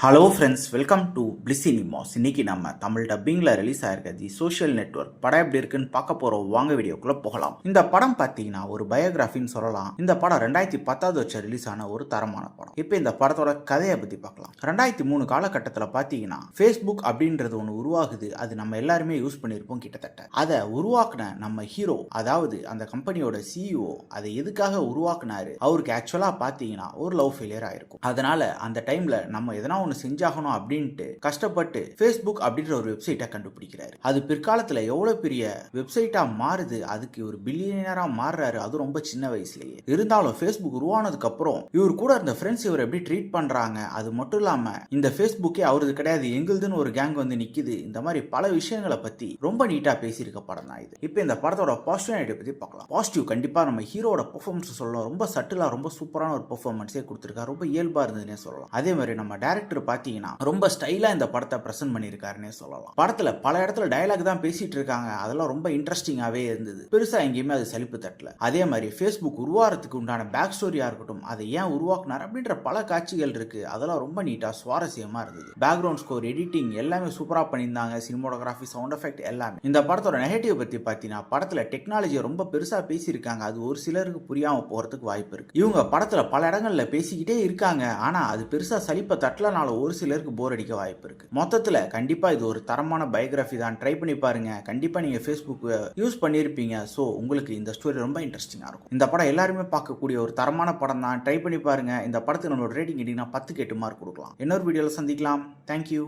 Hello friends, welcome to bliss cinemas. இன்னைக்கு நம்ம Tamil டப்பிங்கில் release ஆயிருக்க தி சோஷியல் நெட்வொர்க் படம் எப்படி இருக்குன்னு பார்க்க போகிறோம். வாங்க வீடியோக்குள்ள போகலாம். இந்த படம் பார்த்தீங்கன்னா ஒரு பயோகிராஃபின்னு சொல்லலாம். இந்த படம் 2010 வருஷம் ரிலீஸ் ஆன ஒரு தரமான படம். இப்போ இந்த படத்தோட கதையை பற்றி பார்க்கலாம். 2003 காலகட்டத்தில் பார்த்தீங்கன்னா ஃபேஸ்புக் அப்படின்றது ஒன்று உருவாகுது. அது நம்ம எல்லாருமே யூஸ் பண்ணியிருப்போம் கிட்டத்தட்ட. அதை உருவாக்குன நம்ம ஹீரோ, அதாவது அந்த கம்பெனியோட சிஇஓ, அதை எதுக்காக உருவாக்குனாரு? அவருக்கு ஆக்சுவலாக பார்த்தீங்கன்னா ஒரு லவ் ஃபெயிலியர் ஆயிருக்கும். அதனால அந்த டைம்ல நம்ம எதனா ஒன்று செஞ்சாகணும் அப்படின்ட்டு கஷ்டப்பட்டு ஃபேஸ்புக் அப்படின்ற ஒரு வெப்சைட்டை கண்டுபிடிக்கிறாரு. அது பிற்காலத்தில் எவ்வளோ பெரிய வெப்சைட்டா மாறுது, அதுக்கு ஒரு பில்லியனரா மாறுறாரு, அது ரொம்ப சின்ன வயசுலயே. இருந்தாலும் ஃபேஸ்புக் உருவானதுக்கு அப்புறம் இவர் கூட இருந்த ஃப்ரெண்ட்ஸ் இவர் எப்படி ட்ரீட் பண்றாங்க, அது மட்டும் இல்லாம இந்த ஃபேஸ்புக்கே அவரது கிடையாது, எங்களுதுன்னு ஒரு கேங் வந்து நிக்குது, இந்த மாதிரி பல விஷயங்களை பத்தி ரொம்ப நீட்டா பேசியிருக்க படம் தான் இது. இப்போ இந்த படத்தோட பாசிட்டிவ் பத்தி பார்க்கலாம். பாசிட்டிவ் கண்டிப்பா நம்ம ஹீரோட பெர்ஃபார்மன்ஸ் சொல்லலாம். ரொம்ப சட்டிலா ரொம்ப சூப்பரான ஒரு பெர்ஃபார்மன்ஸே கொடுத்திருக்காரு. ரொம்ப இயல்பா இருந்ததுன்னே சொல்லலாம். அதே மாதிரி நம்ம டைரக்டர் பாத்தீங்கன்னா ரொம்ப ஸ்டைலா இந்த படத்தை பிரசன்ட் பண்ணிருக்காருன்னே சொல்லலாம். படத்துல பல இடத்துல டயலாக் தான் பேசிட்டு இருக்காங்க. அதெல்லாம் ரொம்ப இன்ட்ரெஸ்டிங்காவே இருந்தது. பெருசா எங்கேயுமே அது சலிப்பு தட்டல. அதே மாதிரி ஃபேஸ்புக் உருவாகிறதுக்கு உண்டான பேக் ஸ்டோரியா இருக்கட்டும், அதை ஏன் உருவாக்குனார் அப்படின்ற பல காட்சிகள் இருக்கு. அதெல்லாம் ரொம்ப நீட்டா சுவாரஸ்யமா இருந்தது. பேக்ரவுண்ட் ஸ்கோர், எடிட்டிங் எல்லாமே சூப்பரா பண்ணியிருந்தாங்க. சினிமோட்டோகிராஃபி, சவுண்ட் எஃபெக்ட் எல்லாமே. இந்த படத்தோட நெகட்டிவ் பத்தி பாத்தீங்கன்னா படத்துல டெக்னாலஜியை ரொம்ப பெருசா பேசியிருக்காங்க. அது ஒரு சிலருக்கு புரியாம போறதுக்கு வாய்ப்பு இருக்கு. இவங்க படத்துல பல இடங்கள்ல பேசிக்கிட்டே இருக்காங்க. ஆனா அது பெருசா சலிப்பை தட்டலனால ஒரு சிலருக்கு போர் அடிக்க வாய்ப்பு இருக்கு. மொத்தத்துல கண்டிப்பா இது ஒரு தரமான பயோகிராஃபி தான். ட்ரை பண்ணி பாருங்க. கண்டிப்பா நீங்க ஃபேஸ்புக் யூஸ் பண்ணியிருப்பீங்க. ஸோ உங்களுக்கு இந்த ஸ்டோரி ரொம்ப இன்ட்ரெஸ்டிங்கா இருக்கும். இந்த படம் எல்லாருமே பார்க்கக்கூடிய ஒரு தரமான படம் தான். ட்ரை பண்ணி பாருங்க. இந்த படத்துக்கு நம்மளோட ரேட்டிங் கேட்டீங்கன்னா 10க்கு 8 மார்க் கொடுக்கலாம். இன்னொரு வீடியோல சந்திக்கலாம். தேங்க்யூ.